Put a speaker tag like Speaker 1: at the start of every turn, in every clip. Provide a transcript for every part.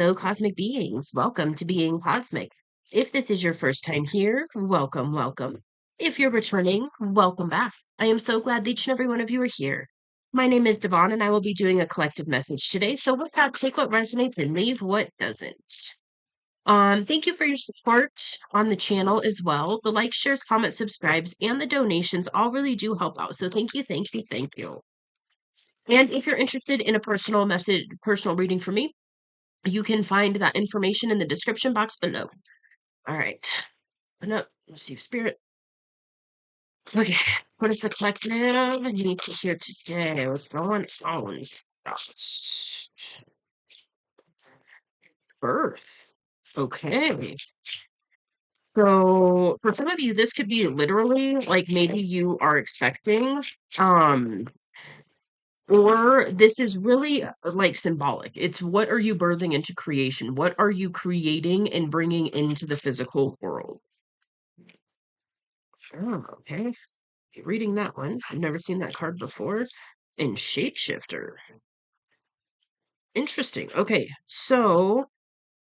Speaker 1: Hello, cosmic beings. Welcome to Being Cosmic. If this is your first time here, welcome, welcome. If you're returning, welcome back. I am so glad that each and every one of you are here. My name is Devon, and I will be doing a collective message today. So with that, take what resonates and leave what doesn't. Thank you for your support on the channel as well. The likes, shares, comments, subscribes, and the donations all really do help out. So thank you, thank you, thank you. And if you're interested in a personal reading from me, you can find that information in the description box below. All right. Open up, receive spirit. Okay. What is the collective need to hear today? What's going on? Birth. Okay. So for some of you, this could be literally like maybe you are expecting, um, or this is really like symbolic. It's what are you birthing into creation? What are you creating and bringing into the physical world? Oh, okay. Reading that one. I've never seen that card before. And Shapeshifter. Interesting. Okay, so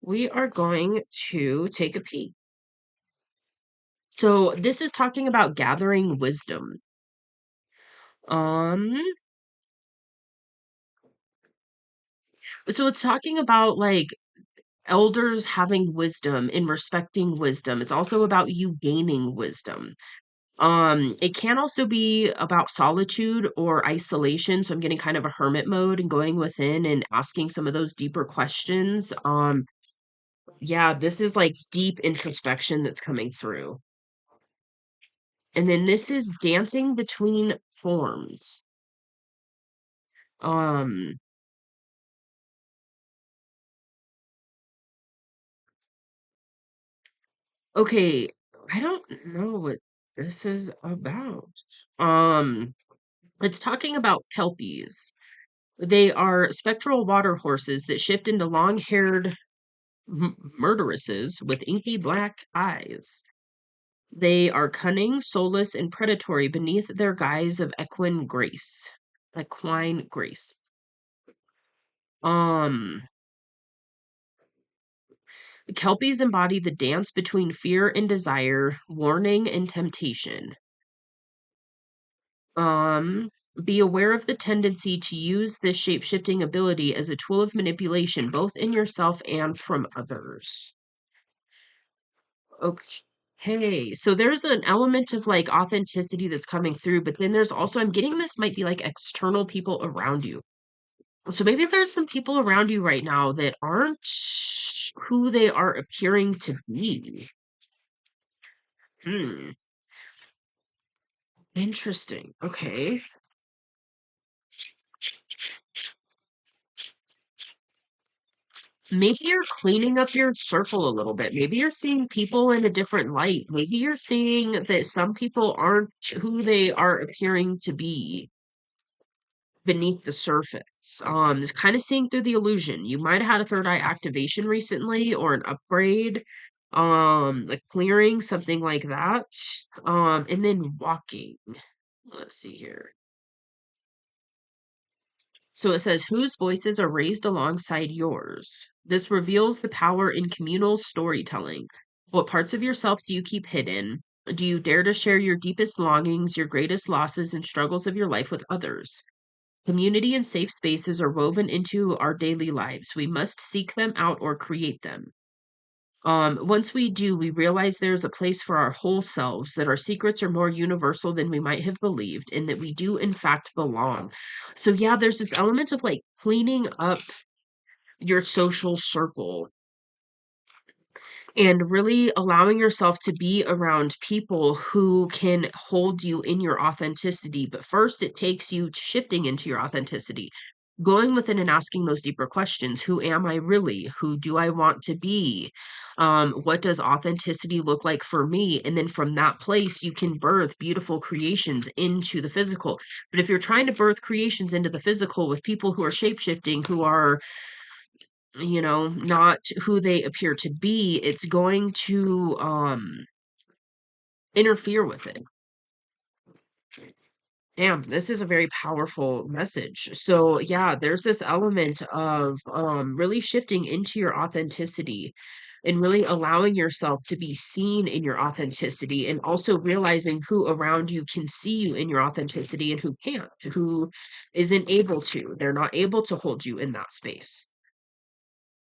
Speaker 1: we are going to take a peek. So this is talking about gathering wisdom. Um, so it's talking about like elders having wisdom and respecting wisdom. It's also about you gaining wisdom. It can also be about solitude or isolation. So I'm getting kind of a hermit mode and going within and asking some of those deeper questions. Yeah, this is like deep introspection that's coming through. And then this is dancing between forms. Um, okay, I don't know what this is about. Um, it's talking about kelpies. They are spectral water horses that shift into long-haired murderesses with inky black eyes. They are cunning, soulless, and predatory beneath their guise of equine grace. Equine grace. Um, Kelpies embody the dance between fear and desire, warning and temptation. Um, be aware of the tendency to use this shape-shifting ability as a tool of manipulation, both in yourself and from others. Okay, so there's an element of like authenticity that's coming through, but then there's also, I'm getting this might be like external people around you. So maybe there's some people around you right now that aren't who they are appearing to be. Hmm. Interesting. Okay. Maybe you're cleaning up your circle a little bit. Maybe you're seeing people in a different light. Maybe you're seeing that some people aren't who they are appearing to be beneath the surface. It's kind of seeing through the illusion. You might have had a third eye activation recently or an upgrade, a clearing, something like that. And then walking. Let's see here. So it says, whose voices are raised alongside yours? This reveals the power in communal storytelling. What parts of yourself do you keep hidden? Do you dare to share your deepest longings, your greatest losses, and struggles of your life with others? Community and safe spaces are woven into our daily lives. We must seek them out or create them. Once we do, we realize there's a place for our whole selves, that our secrets are more universal than we might have believed, and that we do, in fact, belong. So, yeah, there's this element of like cleaning up your social circle and really allowing yourself to be around people who can hold you in your authenticity. But first, it takes you shifting into your authenticity, going within and asking those deeper questions. Who am I really? Who do I want to be? What does authenticity look like for me? And then from that place, you can birth beautiful creations into the physical. But if you're trying to birth creations into the physical with people who are shapeshifting, who are not who they appear to be, it's going to interfere with it. Damn, this is a very powerful message. So, yeah, there's this element of really shifting into your authenticity and really allowing yourself to be seen in your authenticity, and also realizing who around you can see you in your authenticity and who can't, who isn't able to. They're not able to hold you in that space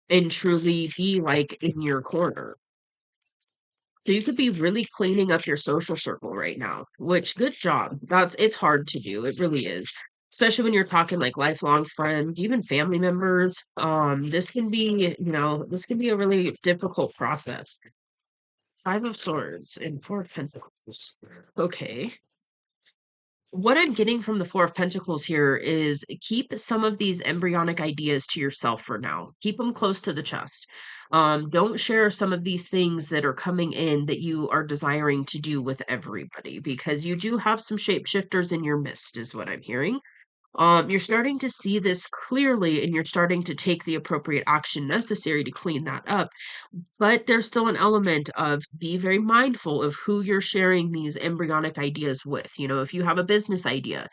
Speaker 1: and truly be like in your corner. So you could be really cleaning up your social circle right now, which good job. It's hard to do. It really is. Especially when you're talking like lifelong friends, even family members. This can be, this can be a really difficult process. Five of Swords and Four of Pentacles. Okay. What I'm getting from the Four of Pentacles here is keep some of these embryonic ideas to yourself for now. Keep them close to the chest. Don't share some of these things that are coming in that you are desiring to do with everybody, because you do have some shapeshifters in your midst, is what I'm hearing. You're starting to see this clearly, and you're starting to take the appropriate action necessary to clean that up. But there's still an element of be very mindful of who you're sharing these embryonic ideas with. If you have a business idea,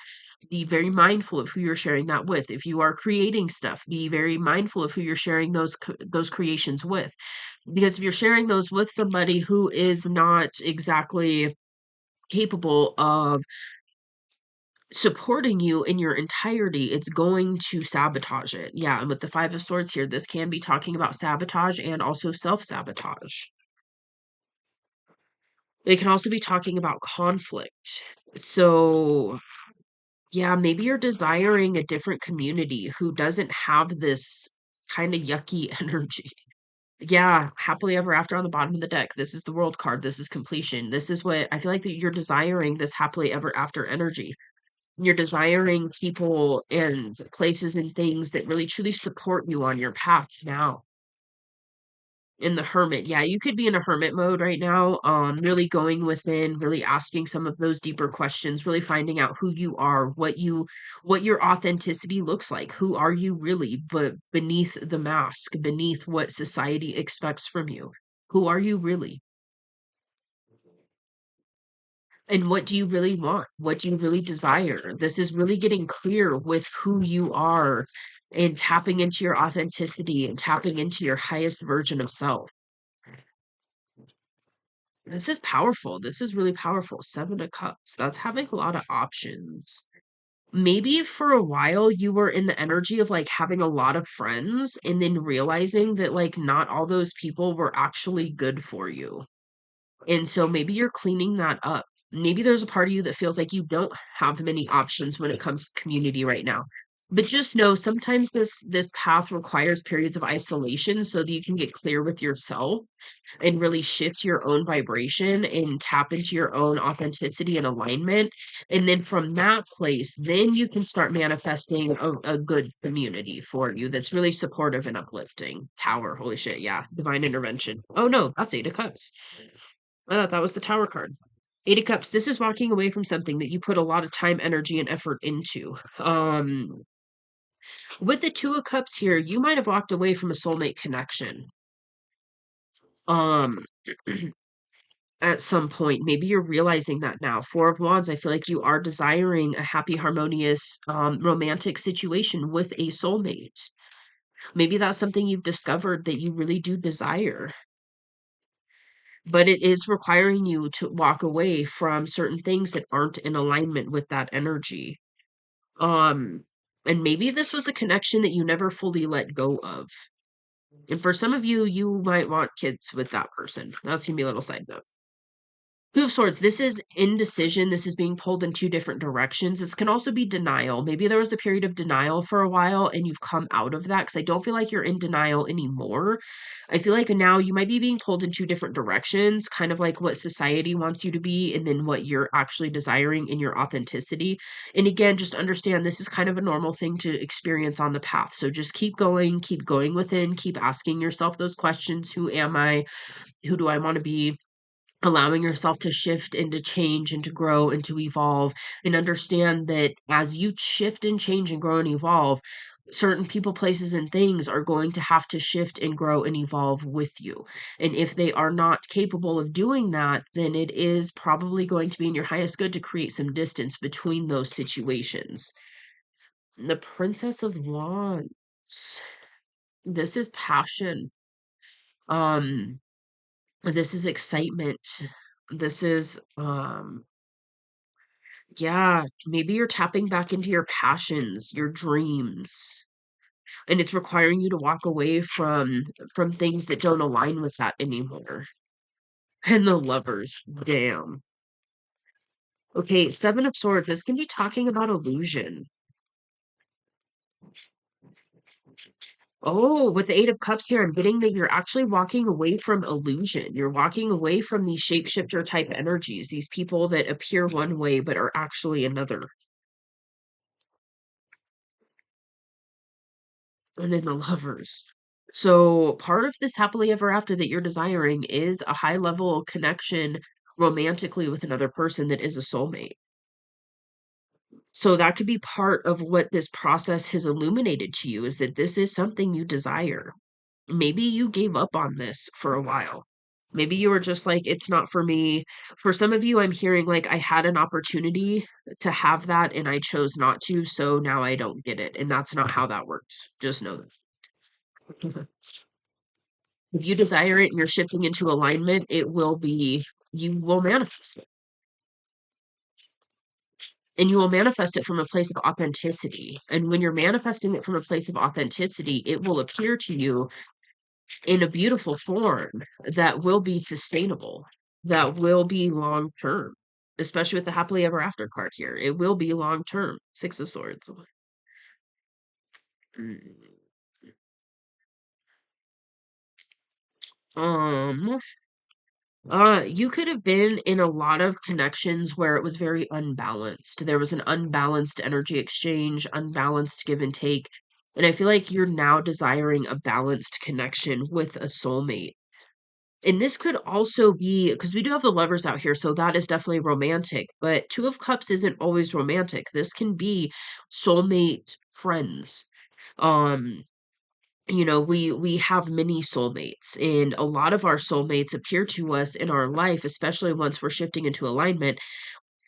Speaker 1: be very mindful of who you're sharing that with. If you are creating stuff, be very mindful of who you're sharing those creations with. Because if you're sharing those with somebody who is not exactly capable of supporting you in your entirety, it's going to sabotage it. Yeah, and with the Five of Swords here, this can be talking about sabotage and also self-sabotage. They can also be talking about conflict. So, yeah, maybe you're desiring a different community who doesn't have this kind of yucky energy. Yeah, happily ever after on the bottom of the deck. This is the world card. This is completion. This is what I feel like that you're desiring, this happily ever after energy. You're desiring people and places and things that really truly support you on your path now. In the hermit, yeah, you could be in a hermit mode right now, really going within, really asking some of those deeper questions, really finding out who you are, what your authenticity looks like. Who are you really, but beneath the mask, beneath what society expects from you? Who are you really? And what do you really want? What do you really desire? This is really getting clear with who you are and tapping into your authenticity and tapping into your highest version of self. This is powerful. This is really powerful. Seven of Cups. That's having a lot of options. Maybe for a while you were in the energy of like having a lot of friends and then realizing that like not all those people were actually good for you. And so maybe you're cleaning that up. Maybe there's a part of you that feels like you don't have many options when it comes to community right now. But just know sometimes this path requires periods of isolation so that you can get clear with yourself and really shift your own vibration and tap into your own authenticity and alignment. And then from that place, then you can start manifesting a good community for you that's really supportive and uplifting. Tower, holy shit, yeah. Divine intervention. Oh no, that's Eight of Cups. I thought that was the Tower card. Eight of Cups. This is walking away from something that you put a lot of time, energy, and effort into. With the Two of Cups here, you might have walked away from a soulmate connection. Um, at some point. Maybe you're realizing that now. Four of Wands, I feel like you are desiring a happy, harmonious, romantic situation with a soulmate. Maybe that's something you've discovered that you really do desire, but it is requiring you to walk away from certain things that aren't in alignment with that energy. Um, and maybe this was a connection that you never fully let go of. And for some of you, you might want kids with that person. That's gonna be a little side note. Two of Swords, this is indecision. This is being pulled in two different directions. This can also be denial. Maybe there was a period of denial for a while and you've come out of that, because I don't feel like you're in denial anymore. I feel like now you might be being pulled in two different directions, kind of like what society wants you to be and then what you're actually desiring in your authenticity. And again, just understand this is kind of a normal thing to experience on the path. So just keep going within, keep asking yourself those questions. Who am I? Who do I want to be? Allowing yourself to shift and to change and to grow and to evolve, and understand that as you shift and change and grow and evolve, Certain people, places, and things are going to have to shift and grow and evolve with you. And if they are not capable of doing that, then it is probably going to be in your highest good to create some distance between those situations. The Princess of Wands. This is passion. Um, this is excitement. This is yeah, maybe you're tapping back into your passions, your dreams, and it's requiring you to walk away from things that don't align with that anymore. And the Lovers, damn. Okay, Seven of Swords. This can be talking about illusion. Oh, with the Eight of Cups here, I'm getting that you're actually walking away from illusion. You're walking away from these shapeshifter type energies, these people that appear one way but are actually another. And then the Lovers. So part of this happily ever after that you're desiring is a high level connection romantically with another person that is a soulmate. So that could be part of what this process has illuminated to you, is that this is something you desire. Maybe you gave up on this for a while. Maybe you were just like, it's not for me. For some of you, I'm hearing like, I had an opportunity to have that and I chose not to, so now I don't get it. And that's not how that works. Just know that. If you desire it and you're shifting into alignment, it will be, you will manifest it. And you will manifest it from a place of authenticity. And when you're manifesting it from a place of authenticity, it will appear to you in a beautiful form that will be sustainable, that will be long term, especially with the happily ever after card here. It will be long term. Six of Swords. Mm. Um, you could have been in a lot of connections where it was very unbalanced. There was an unbalanced energy exchange, unbalanced give and take. And I feel like you're now desiring a balanced connection with a soulmate. And this could also be because we do have the Lovers out here, so that is definitely romantic. But Two of Cups isn't always romantic. This can be soulmate friends. Um, we have many soulmates, and a lot of our soulmates appear to us in our life, especially once we're shifting into alignment,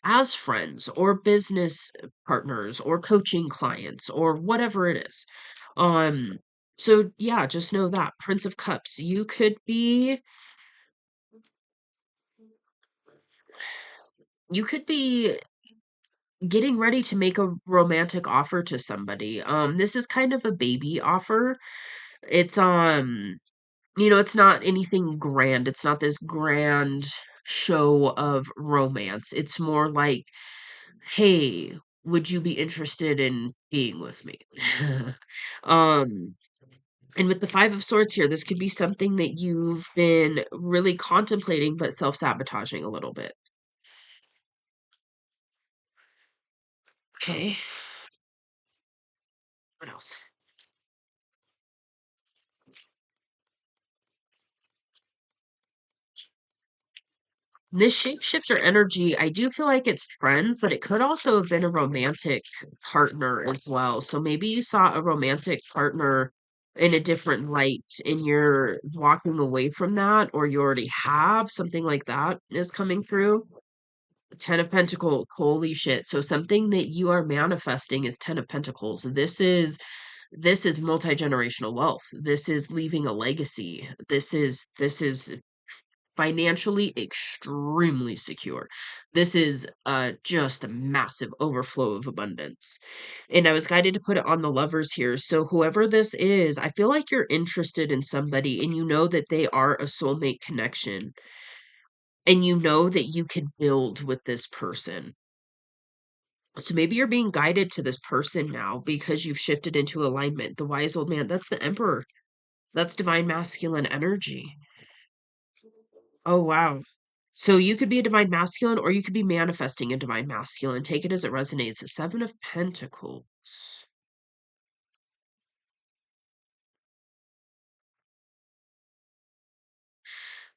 Speaker 1: as friends or business partners or coaching clients or whatever it is. Um, so yeah, just know that Prince of Cups, you could be getting ready to make a romantic offer to somebody. This is kind of a baby offer. It's it's not anything grand. It's not this grand show of romance. It's more like, hey, would you be interested in being with me? um and with the Five of Swords here, this could be something that you've been really contemplating but self-sabotaging a little bit. Okay, what else? This shapeshifter energy, I do feel like it's friends, but it could also have been a romantic partner as well. So maybe you saw a romantic partner in a different light and you're walking away from that, or you already have something like that is coming through. Ten of Pentacles, holy shit. So something that you are manifesting is Ten of Pentacles. This is multi-generational wealth. This is leaving a legacy. This is financially extremely secure. This is just a massive overflow of abundance. And I was guided to put it on the Lovers here. So whoever this is, I feel like you're interested in somebody and you know that they are a soulmate connection. And you know that you can build with this person. So maybe you're being guided to this person now because you've shifted into alignment. The wise old man, that's the Emperor. That's divine masculine energy. Oh, wow. So you could be a divine masculine or you could be manifesting a divine masculine. Take it as it resonates. Seven of Pentacles.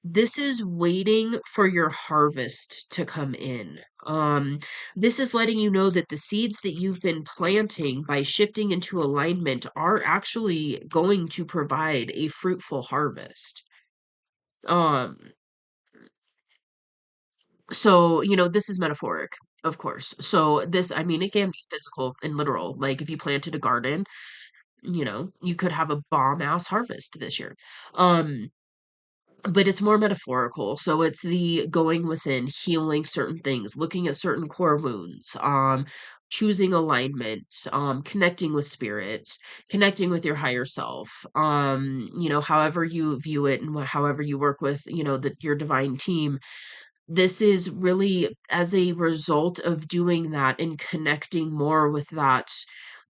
Speaker 1: This is waiting for your harvest to come in. This is letting you know that the seeds that you've been planting by shifting into alignment are actually going to provide a fruitful harvest. Um, so, this is metaphoric, of course. So this, I mean, it can be physical and literal. Like if you planted a garden, you could have a bomb ass harvest this year. Um, but it's more metaphorical. So it's the going within, healing certain things, looking at certain core wounds, choosing alignment, connecting with spirit, connecting with your higher self. However you view it and however you work with, your divine team. This is really as a result of doing that and connecting more with that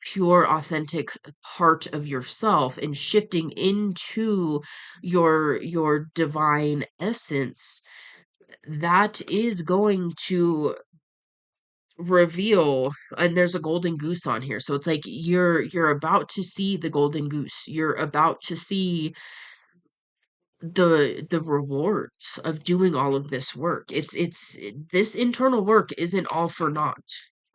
Speaker 1: pure, authentic part of yourself and shifting into your divine essence, that is going to reveal. And there's a golden goose on here, so it's like you're about to see the golden goose. You're about to see the rewards of doing all of this work. It's this internal work isn't all for naught.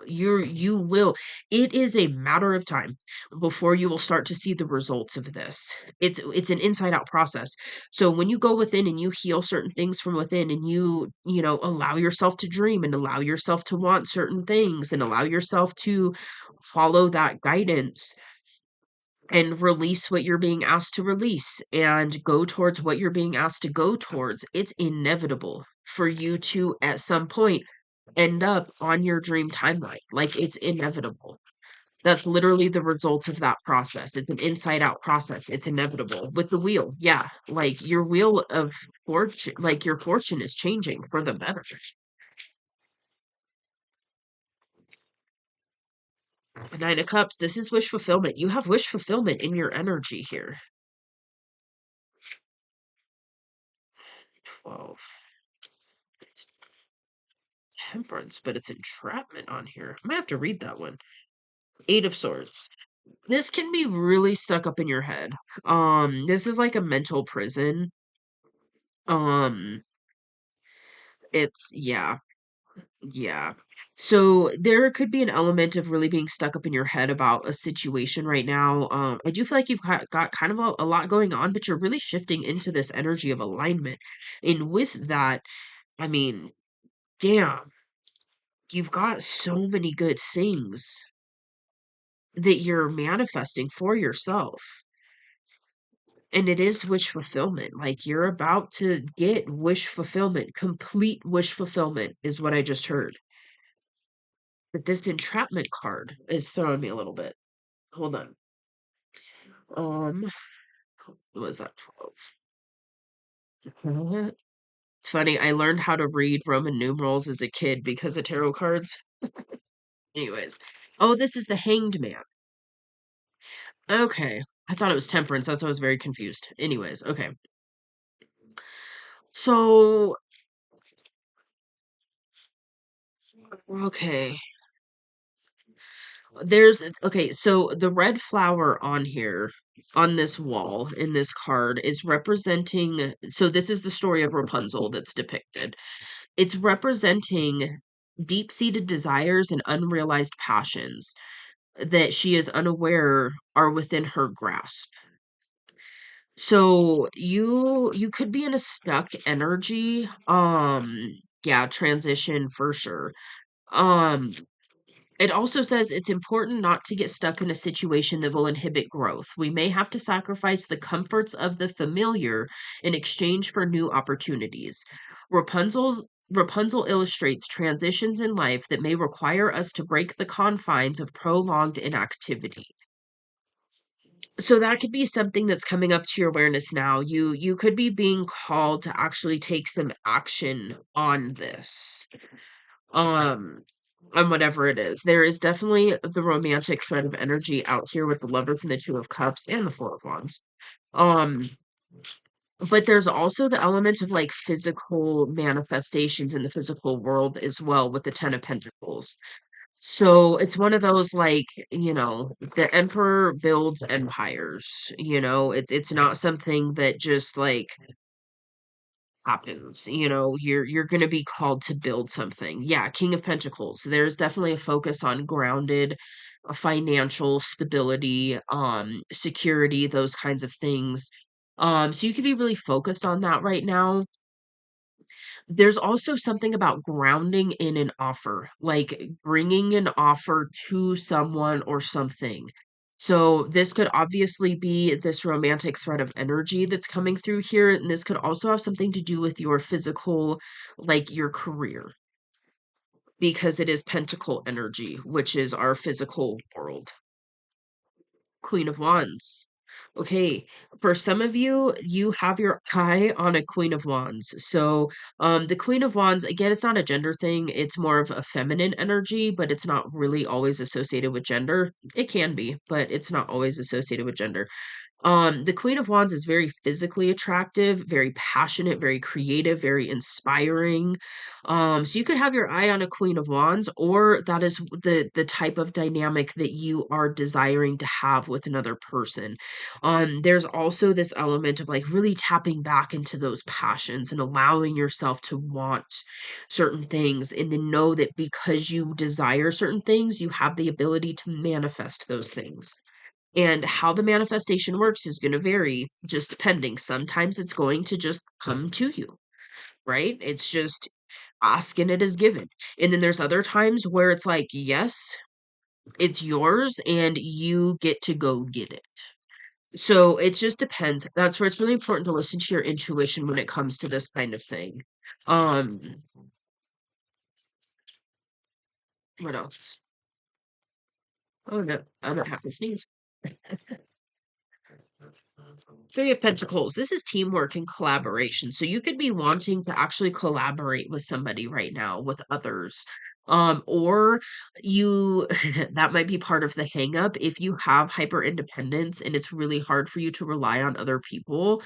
Speaker 1: You will, it is a matter of time before you will start to see the results of this. It's an inside out process. So when you go within and you heal certain things from within, and you allow yourself to dream and allow yourself to want certain things and allow yourself to follow that guidance and release what you're being asked to release and go towards what you're being asked to go towards, it's inevitable for you to, at some point, end up on your dream timeline. Like, it's inevitable. That's literally the results of that process. It's an inside out process. It's inevitable. With the wheel, yeah, like your wheel of fortune, like your fortune is changing for the better. Nine of Cups, this is wish fulfillment. You have wish fulfillment in your energy here. 12. It's Temperance, but it's entrapment on here. I might have to read that one. Eight of Swords. This can be really stuck up in your head. This is like a mental prison. Um, it's yeah, yeah. So there could be an element of really being stuck up in your head about a situation right now. I do feel like you've got kind of a lot going on, but you're really shifting into this energy of alignment. And with that, I mean, damn, you've got so many good things that you're manifesting for yourself. And it is wish fulfillment. Like you're about to get wish fulfillment. Complete wish fulfillment is what I just heard. But this entrapment card is throwing me a little bit. Hold on. Um, what was that, 12? It's funny, I learned how to read Roman numerals as a kid because of tarot cards. Anyways. Oh, this is the Hanged Man. Okay. I thought it was Temperance. That's why I was very confused. Anyways, okay. So, okay. Okay, so the red flower on here, on this wall, in this card, is representing. So this is the story of Rapunzel that's depicted. It's representing deep-seated desires and unrealized passions that she is unaware are within her grasp. So you could be in a stuck energy. Yeah, transition for sure. Um, it also says it's important not to get stuck in a situation that will inhibit growth. We may have to sacrifice the comforts of the familiar in exchange for new opportunities. Rapunzel illustrates transitions in life that may require us to break the confines of prolonged inactivity. So that could be something that's coming up to your awareness now. You could be being called to actually take some action on this. Um, on whatever it is. There is definitely the romantic thread of energy out here with the Lovers and the Two of Cups and the Four of Wands. Um, but there's also the element of like physical manifestations in the physical world as well with the Ten of Pentacles. So it's one of those like, the emperor builds empires, it's not something that just like happens. You're going to be called to build something. Yeah, King of Pentacles. There's definitely a focus on grounded financial stability, security, those kinds of things. So you could be really focused on that right now. There's also something about grounding in an offer, like bringing an offer to someone or something. So this could obviously be this romantic thread of energy that's coming through here, and this could also have something to do with your physical, like your career, because it is pentacle energy, which is our physical world. Queen of Wands. Okay, for some of you, you have your eye on a Queen of Wands. So, the Queen of Wands, again, it's not a gender thing. It's more of a feminine energy, but it's not really always associated with gender. It can be, but it's not always associated with gender. The Queen of Wands is very physically attractive, very passionate, very creative, very inspiring. So you could have your eye on a Queen of Wands, or that is the type of dynamic that you are desiring to have with another person. There's also this element of like really tapping back into those passions and allowing yourself to want certain things, and then know that because you desire certain things, you have the ability to manifest those things. And how the manifestation works is going to vary just depending. Sometimes it's going to just come to you, right? It's just ask and it is given. And then there's other times where it's like, yes, it's yours and you get to go get it. So it just depends. That's where it's really important to listen to your intuition when it comes to this kind of thing. Um, what else? Oh no, I don't have to sneeze. Three of Pentacles. This is teamwork and collaboration. So you could be wanting to actually collaborate with somebody right now, with others. Or you that might be part of the hang up. If you have hyper independence and it's really hard for you to rely on other people,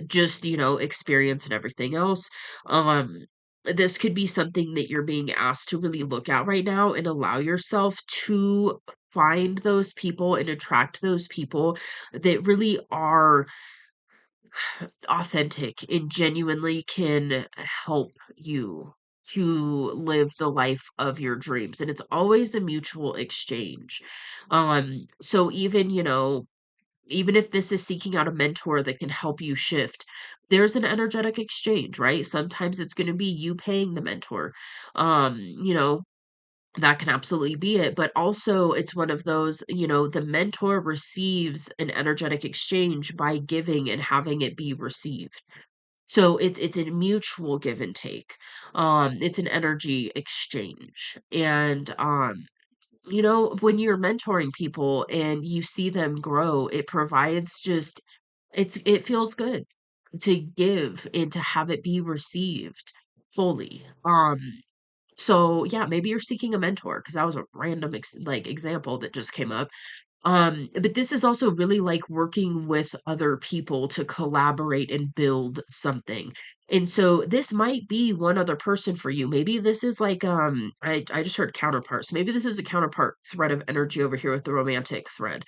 Speaker 1: just, experience and everything else. This could be something that you're being asked to really look at right now and allow yourself to find those people and attract those people that really are authentic and genuinely can help you to live the life of your dreams. And it's always a mutual exchange. So even if this is seeking out a mentor that can help you shift, there's an energetic exchange, right? Sometimes it's going to be you paying the mentor. Um, you know, that can absolutely be it. But also, it's one of those, the mentor receives an energetic exchange by giving and having it be received. So it's a mutual give and take. It's an energy exchange. And when you're mentoring people and you see them grow, it provides just it feels good to give and to have it be received fully. So yeah, maybe you're seeking a mentor because that was a random example that just came up. But this is also really like working with other people to collaborate and build something. And so this might be one other person for you. Maybe this is like I just heard counterparts. Maybe this is a counterpart thread of energy over here with the romantic thread.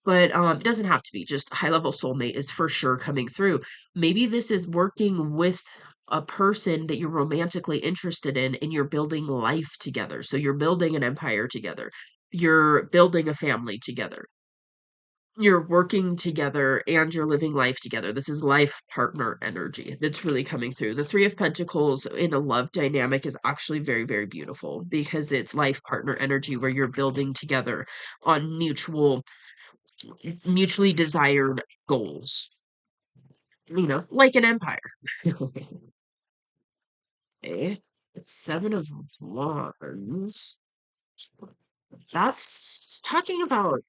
Speaker 1: But it doesn't have to be. Just high level soulmate is for sure coming through. Maybe this is working with a person that you're romantically interested in and you're building life together. So you're building an empire together. You're building a family together. You're working together and you're living life together. This is life partner energy that's really coming through. The Three of Pentacles in a love dynamic is actually very, very beautiful because it's life partner energy where you're building together on mutually desired goals, like an empire. Okay. It's Seven of Wands. That's talking about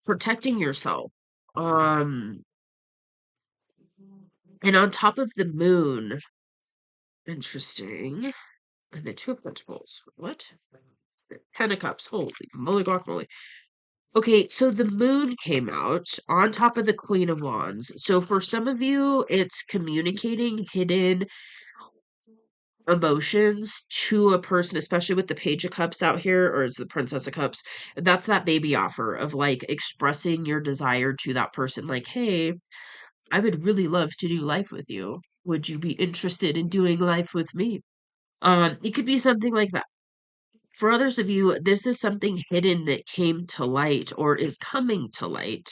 Speaker 1: protecting yourself. Um, and on top of the moon, interesting. And the Two of Pentacles. What? Ten of Cups. Holy moly guacamole. Okay, so the moon came out on top of the Queen of Wands. So for some of you, it's communicating hidden emotions to a person, especially with the Page of Cups out here, or is the Princess of Cups. That's that baby offer of like expressing your desire to that person, like, hey, I would really love to do life with you. Would you be interested in doing life with me? It could be something like that. For others of you, this is something hidden that came to light or is coming to light,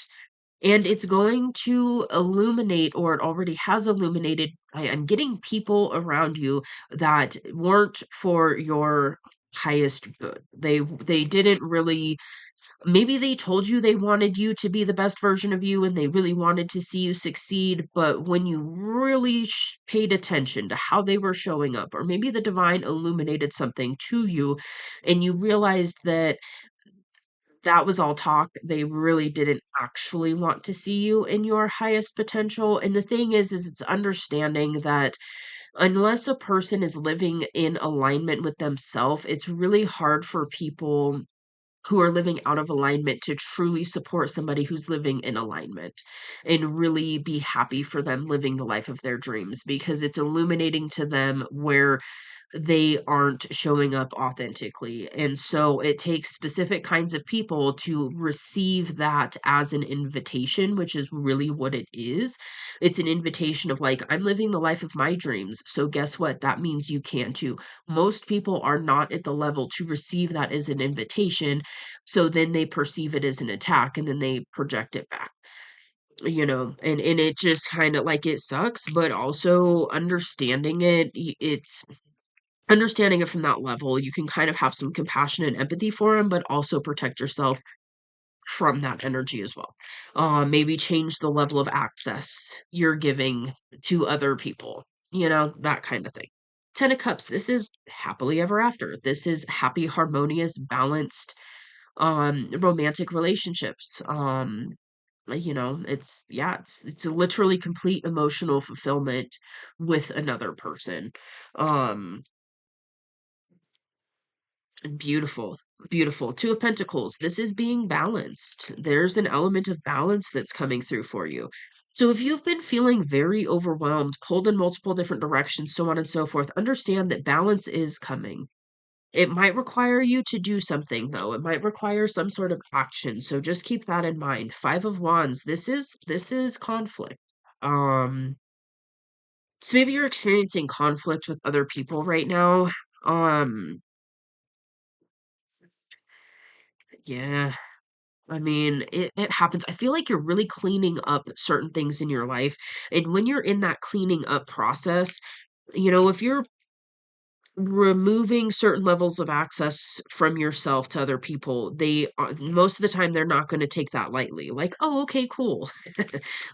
Speaker 1: and it's going to illuminate, or it already has illuminated. I'm getting people around you that weren't for your highest good. They didn't really, maybe they told you they wanted you to be the best version of you and they really wanted to see you succeed, but when you really paid attention to how they were showing up, or maybe the divine illuminated something to you and you realized that that was all talk, they really didn't actually want to see you in your highest potential. And the thing is it's understanding that unless a person is living in alignment with themselves, it's really hard for people who are living out of alignment to truly support somebody who's living in alignment and really be happy for them living the life of their dreams, because it's illuminating to them where they aren't showing up authentically. And so it takes specific kinds of people to receive that as an invitation, which is really what it is. It's an invitation of like, I'm living the life of my dreams. So guess what? That means you can too. Most people are not at the level to receive that as an invitation. So then they perceive it as an attack and then they project it back. And it just kind of like, it sucks, but also understanding it's understanding it from that level, you can kind of have some compassion and empathy for him, but also protect yourself from that energy as well. Maybe change the level of access you're giving to other people, that kind of thing. Ten of Cups, this is happily ever after. This is happy, harmonious, balanced, romantic relationships. It's literally complete emotional fulfillment with another person. Um, Beautiful, beautiful. Two of Pentacles. This is being balanced. There's an element of balance that's coming through for you. So if you've been feeling very overwhelmed, pulled in multiple different directions, so on and so forth, understand that balance is coming. It might require you to do something though. It might require some sort of action. So just keep that in mind. Five of Wands. This is conflict. Um so maybe you're experiencing conflict with other people right now. Um yeah. I mean, it happens. I feel like you're really cleaning up certain things in your life. And when you're in that cleaning up process, if you're removing certain levels of access from yourself to other people, most of the time they're not going to take that lightly. Like, oh, okay, cool.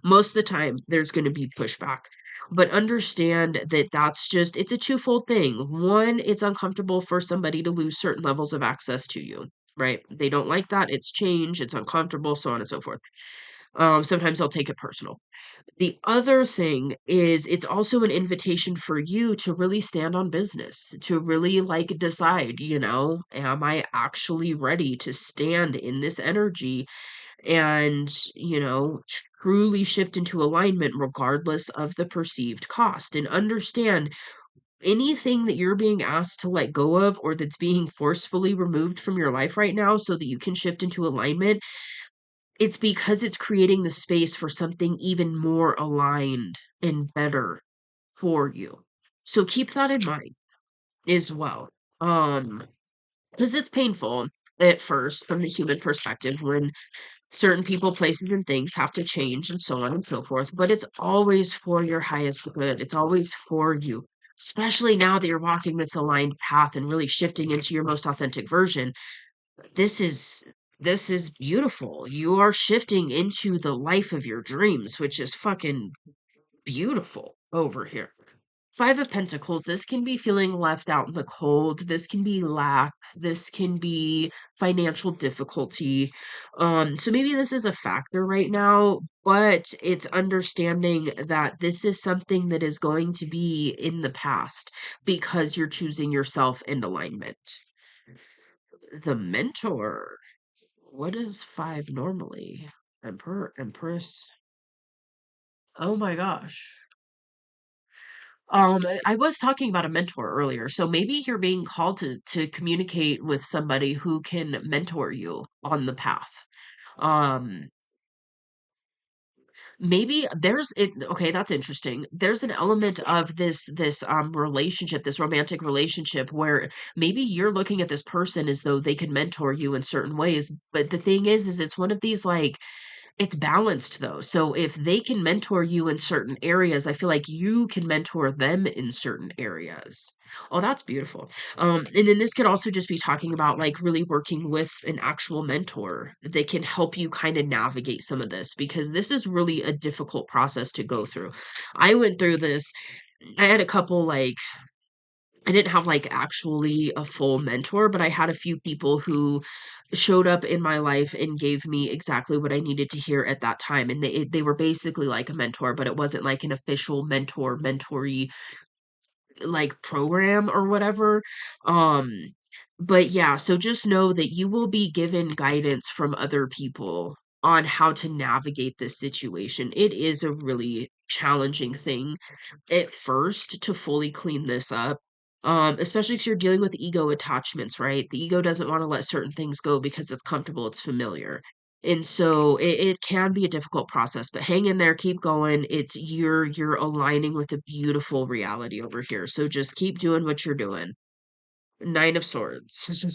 Speaker 1: Most of the time there's going to be pushback. But understand that it's a twofold thing. One, it's uncomfortable for somebody to lose certain levels of access to you, right? They don't like that. It's change, it's uncomfortable, so on and so forth. Sometimes they'll take it personal. The other thing is it's also an invitation for you to really stand on business, to really like decide, am I actually ready to stand in this energy and, truly shift into alignment regardless of the perceived cost, and understand anything that you're being asked to let go of or that's being forcefully removed from your life right now so that you can shift into alignment. It's because it's creating the space for something even more aligned and better for you. So keep that in mind as well. Um, because it's painful at first from the human perspective when certain people, places, and things have to change and so on and so forth, but it's always for your highest good. It's always for you. Especially now that you're walking this aligned path and really shifting into your most authentic version, this is this is beautiful. You are shifting into the life of your dreams, which is fucking beautiful over here. Five of Pentacles, this can be feeling left out in the cold. This can be lack. This can be financial difficulty. So maybe this is a factor right now, but it's understanding that this is something that is going to be in the past because you're choosing yourself in alignment. The Mentor. What is five normally? Emperor, Empress. Oh my gosh. I was talking about a mentor earlier, so maybe you're being called to communicate with somebody who can mentor you on the path. Um, maybe there's it okay, that's interesting. There's an element of this relationship, this romantic relationship where maybe you're looking at this person as though they can mentor you in certain ways, but the thing is it's one of these like it's balanced though. So if they can mentor you in certain areas, I feel like you can mentor them in certain areas. Oh, that's beautiful. And then this could also just be talking about like really working with an actual mentor that can help you kind of navigate some of this because this is really a difficult process to go through. I went through this. I had a couple like I didn't have like actually a full mentor, but I had a few people who showed up in my life and gave me exactly what I needed to hear at that time. And they were basically like a mentor, but it wasn't like an official mentoree like program or whatever. Um, but yeah, so just know that you will be given guidance from other people on how to navigate this situation. It is a really challenging thing at first to fully clean this up. Especially because you're dealing with ego attachments, right? The ego doesn't want to let certain things go because it's comfortable, it's familiar. And so it can be a difficult process, but hang in there, keep going. It's you're aligning with a beautiful reality over here. So just keep doing what you're doing. Nine of Swords.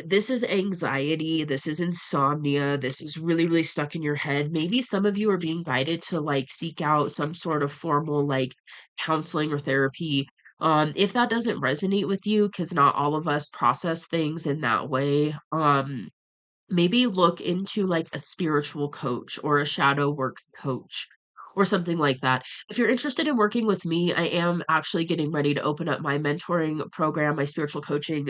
Speaker 1: This is anxiety, this is insomnia, this is really, really stuck in your head. Maybe some of you are being guided to like seek out some sort of formal like counseling or therapy. If that doesn't resonate with you, because not all of us process things in that way, maybe look into like a spiritual coach or a shadow work coach or something like that. If you're interested in working with me, I am actually getting ready to open up my mentoring program, my spiritual coaching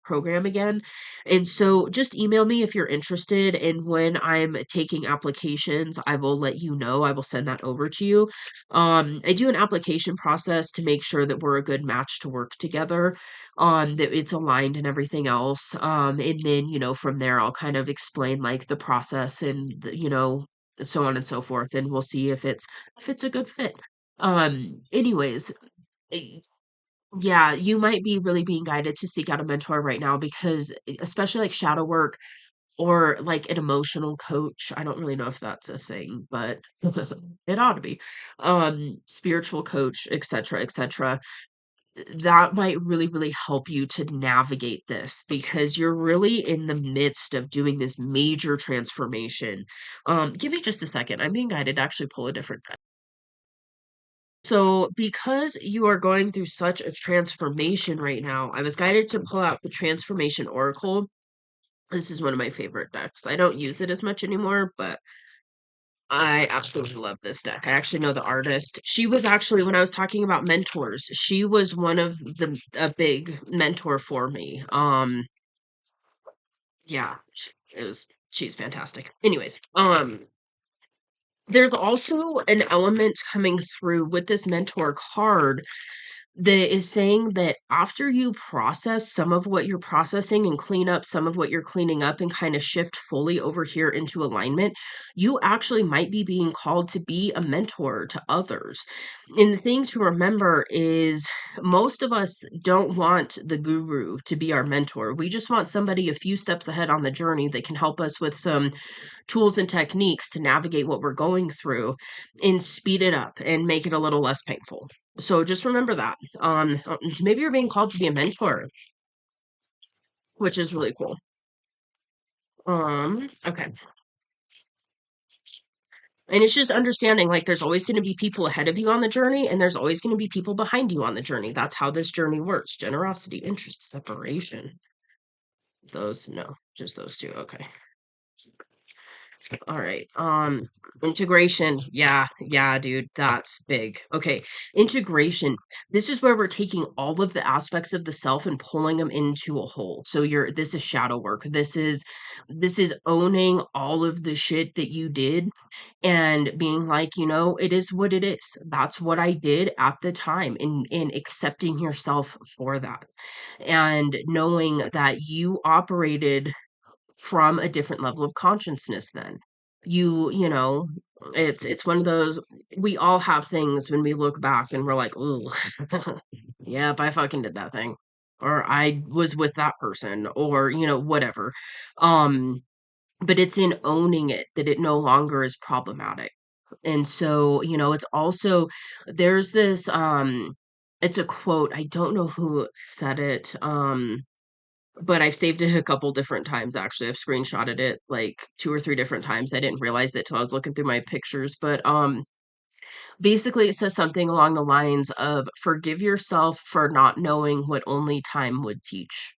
Speaker 1: program again. And so just email me if you're interested. And when I'm taking applications, I will let you know. I will send that over to you. I do an application process to make sure that we're a good match to work together, that it's aligned and everything else. And then, from there I'll kind of explain like the process and so on and so forth, and we'll see if it's a good fit. Anyways, eh, yeah, you might be really being guided to seek out a mentor right now because especially like shadow work or like an emotional coach. I don't really know if that's a thing, but it ought to be. Spiritual coach, etc., etc. That might really, really help you to navigate this because you're really in the midst of doing this major transformation. Give me just a second. I'm being guided to actually pull a different deck. So, because you are going through such a transformation right now, I was guided to pull out the Transformation Oracle. This is one of my favorite decks. I don't use it as much anymore, but I absolutely love this deck. I actually know the artist. She was actually, when I was talking about mentors, she was one of a big mentor for me. Yeah, she's fantastic. Anyways, there's also an element coming through with this mentor card that is saying that after you process some of what you're processing and clean up some of what you're cleaning up and kind of shift fully over here into alignment, you actually might be being called to be a mentor to others. And the thing to remember is most of us don't want the guru to be our mentor. We just want somebody a few steps ahead on the journey that can help us with some tools and techniques to navigate what we're going through and speed it up and make it a little less painful. So just remember that. Maybe you're being called to be a mentor, which is really cool. Okay. And it's just understanding like there's always going to be people ahead of you on the journey, and there's always going to be people behind you on the journey. That's how this journey works. Generosity, interest, separation. Those, no, just those two. Okay. All right. Integration. Yeah, yeah, dude, that's big. Okay. Integration. This is where we're taking all of the aspects of the self and pulling them into a whole. So this is shadow work. This is owning all of the shit that you did and being like, it is what it is. That's what I did at the time, and accepting yourself for that. And knowing that you operated from a different level of consciousness then. You know, it's one of those, we all have things when we look back and we're like, "Ooh, yep, I fucking did that thing." Or I was with that person or, whatever. Um but it's in owning it that it no longer is problematic. And so, it's also there's this it's a quote. I don't know who said it. But I've saved it a couple different times actually. I've screenshotted it like two or three different times. I didn't realize it till I was looking through my pictures, but basically it says something along the lines of forgive yourself for not knowing what only time would teach.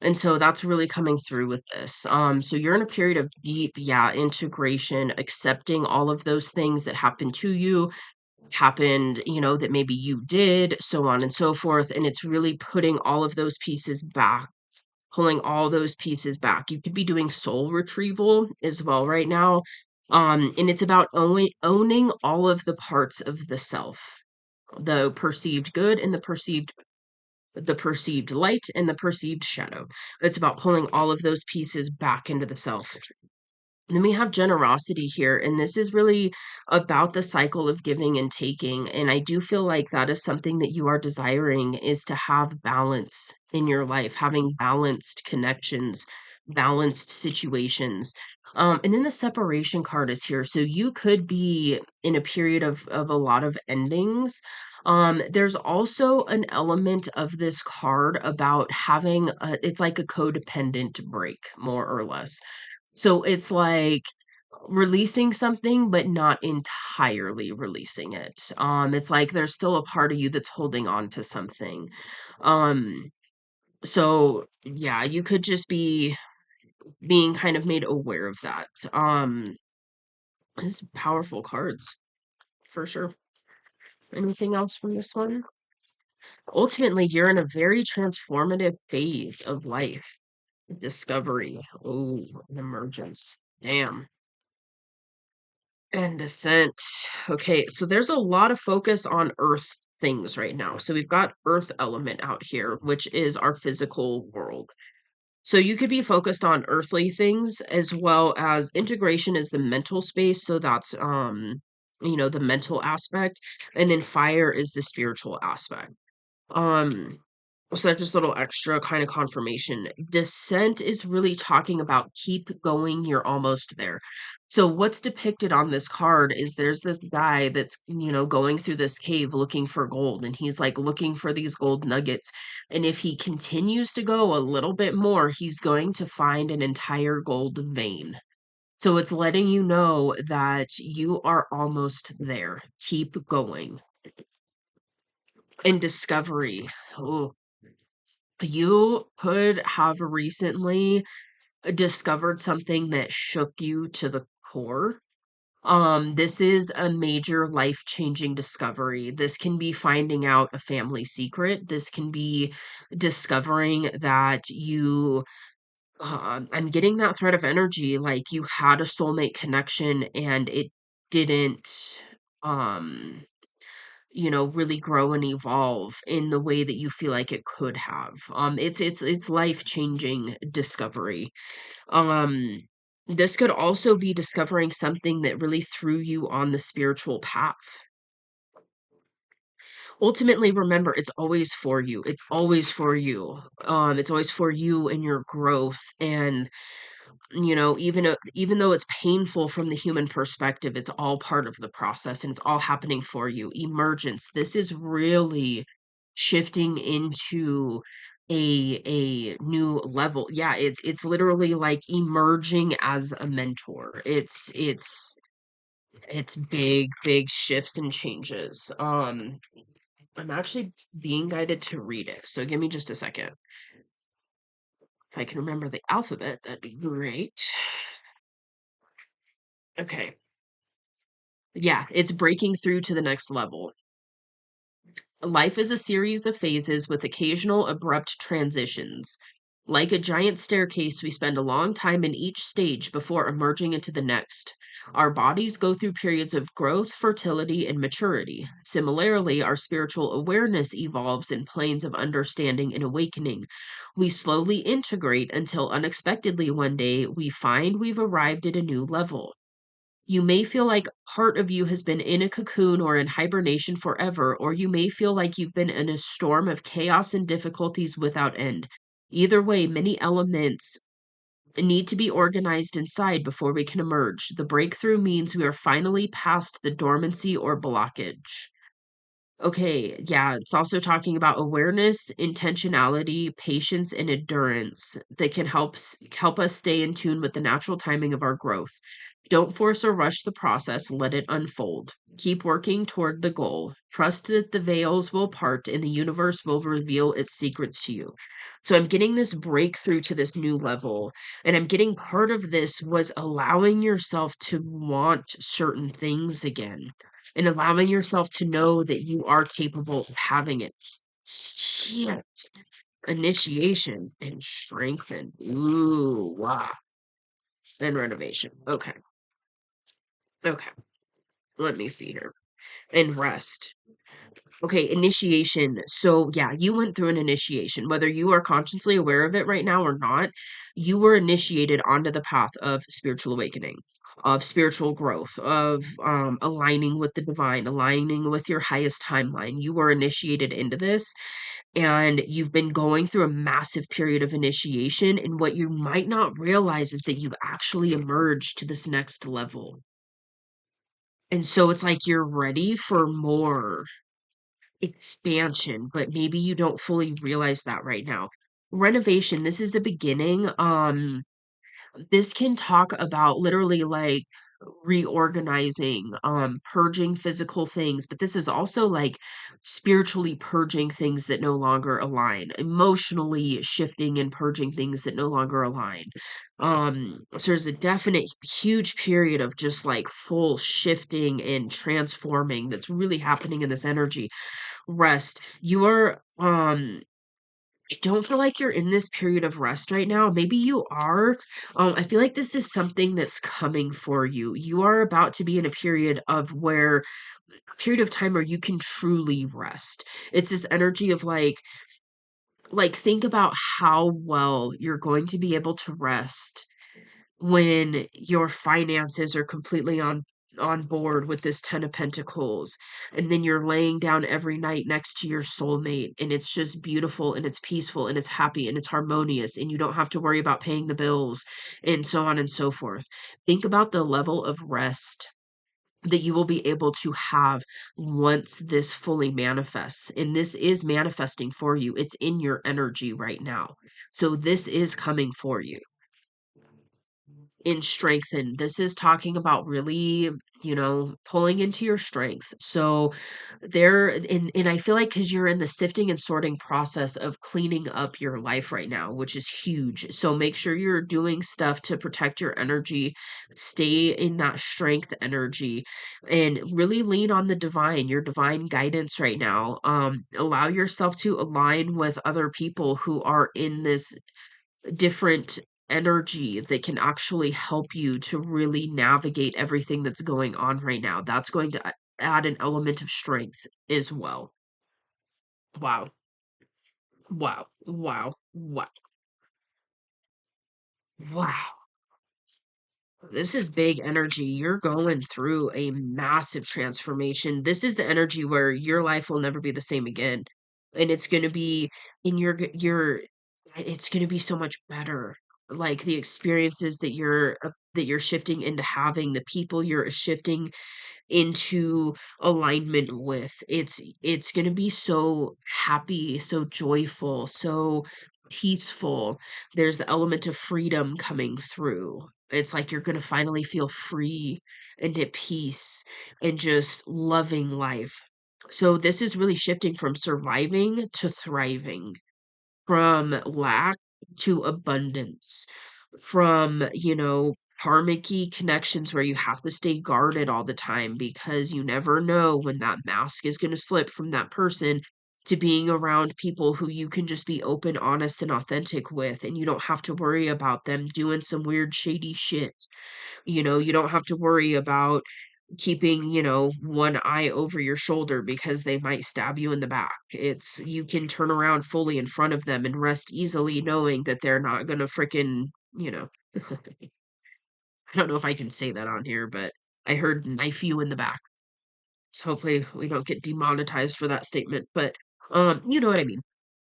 Speaker 1: And so that's really coming through with this. So you're in a period of deep, yeah, integration, accepting all of those things that happened to you, happened, that maybe you did, so on and so forth. And it's really putting all of those pieces back, pulling all those pieces back. You could be doing soul retrieval as well right now. And it's about owning all of the parts of the self, the perceived good and the perceived light and the perceived shadow. It's about pulling all of those pieces back into the self. Then we have generosity here, and this is really about the cycle of giving and taking. And I do feel like that is something that you are desiring, is to have balance in your life, having balanced connections, balanced situations. And then the separation card is here. So you could be in a period of a lot of endings. There's also an element of this card about having it's like a codependent break, more or less. So it's like releasing something, but not entirely releasing it. It's like there's still a part of you that's holding on to something. Um, so yeah, you could just be being kind of made aware of that. It's powerful cards for sure. Anything else from this one? Ultimately, you're in a very transformative phase of life. Discovery. Oh, an emergence. Damn. And descent. Okay, so there's a lot of focus on earth things right now. So we've got earth element out here, which is our physical world. So you could be focused on earthly things as well as integration is the mental space. So that's the mental aspect. And then fire is the spiritual aspect. Um, so that's just a little extra kind of confirmation. Descent is really talking about keep going, you're almost there. So what's depicted on this card is there's this guy that's, going through this cave looking for gold, and he's like looking for these gold nuggets. And if he continues to go a little bit more, he's going to find an entire gold vein. So it's letting you know that you are almost there. Keep going. And discovery. Oh, you could have recently discovered something that shook you to the core. This is a major life-changing discovery. This can be finding out a family secret. This can be discovering that I'm getting that thread of energy, like you had a soulmate connection and it didn't, um, really grow and evolve in the way that you feel like it could have. It's life-changing discovery. Um, this could also be discovering something that really threw you on the spiritual path. Ultimately, remember, it's always for you. It's always for you. It's always for you and your growth. And even though it's painful from the human perspective, it's all part of the process and it's all happening for you. Emergence. This is really shifting into a new level. Yeah, it's literally like emerging as a mentor. It's big shifts and changes. I'm actually being guided to read it. So give me just a second. If I can remember the alphabet, that'd be great. Okay. Yeah, it's breaking through to the next level. Life is a series of phases with occasional abrupt transitions. Like a giant staircase, we spend a long time in each stage before emerging into the next. Our bodies go through periods of growth, fertility, and maturity. Similarly, our spiritual awareness evolves in planes of understanding and awakening. We slowly integrate until unexpectedly one day we find we've arrived at a new level. You may feel like part of you has been in a cocoon or in hibernation forever, or you may feel like you've been in a storm of chaos and difficulties without end. Either way, many elements need to be organized inside before we can emerge. The breakthrough means we are finally past the dormancy or blockage. Okay, yeah, it's also talking about awareness, intentionality, patience, and endurance that can help us stay in tune with the natural timing of our growth. Don't force or rush the process, let it unfold. Keep working toward the goal. Trust that the veils will part and the universe will reveal its secrets to you. So I'm getting this breakthrough to this new level, and I'm getting part of this was allowing yourself to want certain things again and allowing yourself to know that you are capable of having it. Shit. Initiation and strengthen. Ooh, wow. And renovation. Okay. Okay. Let me see here. And rest. Okay, initiation. So, yeah, you went through an initiation. Whether you are consciously aware of it right now or not, you were initiated onto the path of spiritual awakening, of spiritual growth, of aligning with the divine, aligning with your highest timeline. You were initiated into this, and you've been going through a massive period of initiation. And what you might not realize is that you've actually emerged to this next level. And so it's like you're ready for more expansion, but maybe you don't fully realize that right now. Renovation, this is the beginning. This can talk about literally like reorganizing, purging physical things, but this is also like spiritually purging things that no longer align, emotionally shifting and purging things that no longer align. So there's a definite huge period of just like full shifting and transforming that's really happening in this energy. Rest. You are I don't feel like you're in this period of rest right now. Maybe you are. I feel like this is something that's coming for you. You are about to be in a period of where a period of time where you can truly rest. It's this energy of like think about how well you're going to be able to rest when your finances are completely on board with this 10 of pentacles, and then you're laying down every night next to your soulmate, and it's just beautiful and it's peaceful and it's happy and it's harmonious, and you don't have to worry about paying the bills and so on and so forth. Think about the level of rest that you will be able to have once this fully manifests, and this is manifesting for you. It's in your energy right now, so this is coming for you. In strengthen, this is talking about really, pulling into your strength. So there, and I feel like because you're in the sifting and sorting process of cleaning up your life right now, which is huge. So make sure you're doing stuff to protect your energy, stay in that strength energy, and really lean on the divine, your divine guidance right now. Allow yourself to align with other people who are in this different energy that can actually help you to really navigate everything that's going on right now. That's going to add an element of strength as well. Wow. Wow. Wow. Wow. Wow. This is big energy. You're going through a massive transformation. This is the energy where your life will never be the same again. And it's going to be in it's going to be so much better. Like the experiences that you're shifting into having, the people you're shifting into alignment with. It's going to be so happy, so joyful, so peaceful. There's the element of freedom coming through. It's like you're going to finally feel free and at peace and just loving life. So this is really shifting from surviving to thriving, from lack to abundance, from, karmic connections where you have to stay guarded all the time because you never know when that mask is going to slip from that person, to being around people who you can just be open, honest, and authentic with, and you don't have to worry about them doing some weird, shady shit. You don't have to worry about keeping, one eye over your shoulder because they might stab you in the back. You can turn around fully in front of them and rest easily knowing that they're not gonna frickin', I don't know if I can say that on here, but I heard knife you in the back. So hopefully we don't get demonetized for that statement, but you know what I mean.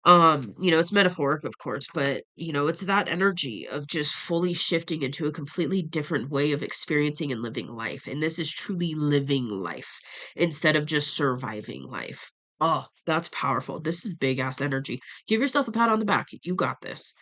Speaker 1: It's metaphoric, of course, but it's that energy of just fully shifting into a completely different way of experiencing and living life. And this is truly living life instead of just surviving life. Oh, that's powerful. This is big ass energy. Give yourself a pat on the back. You got this.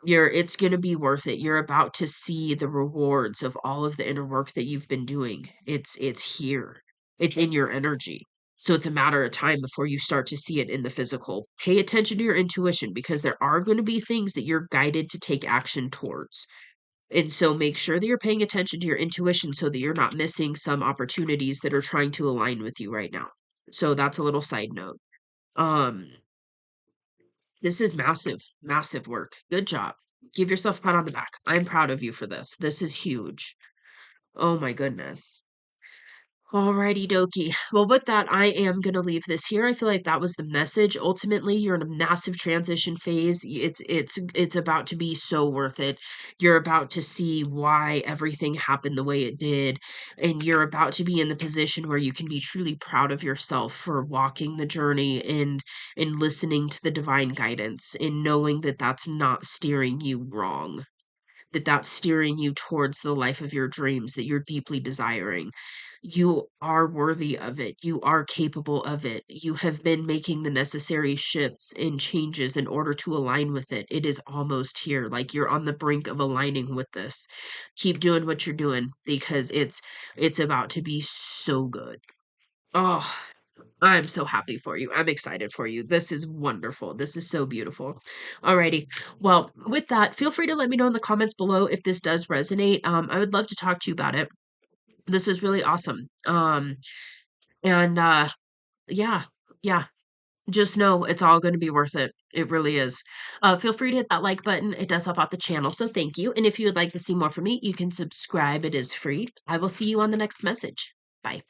Speaker 1: It's going to be worth it. You're about to see the rewards of all of the inner work that you've been doing. It's here. It's in your energy. So it's a matter of time before you start to see it in the physical. Pay attention to your intuition because there are going to be things that you're guided to take action towards. And so make sure that you're paying attention to your intuition so that you're not missing some opportunities that are trying to align with you right now. So that's a little side note. Um, this is massive, massive work. Good job. Give yourself a pat on the back. I'm proud of you for this. This is huge. Oh my goodness. Alrighty dokie. Well, with that, I am gonna leave this here. I feel like that was the message. Ultimately, you're in a massive transition phase. It's about to be so worth it. You're about to see why everything happened the way it did, and you're about to be in the position where you can be truly proud of yourself for walking the journey and listening to the divine guidance and knowing that that's not steering you wrong. That's steering you towards the life of your dreams that you're deeply desiring. You are worthy of it. You are capable of it. You have been making the necessary shifts and changes in order to align with it. It is almost here. Like you're on the brink of aligning with this. Keep doing what you're doing because it's about to be so good. Oh, I'm so happy for you. I'm excited for you. This is wonderful. This is so beautiful. Alrighty. Well, with that, feel free to let me know in the comments below if this does resonate. I would love to talk to you about it. This was really awesome. And yeah, yeah. Just know it's all going to be worth it. It really is. Feel free to hit that like button. It does help out the channel, so thank you. And if you would like to see more from me, you can subscribe. It is free. I will see you on the next message. Bye.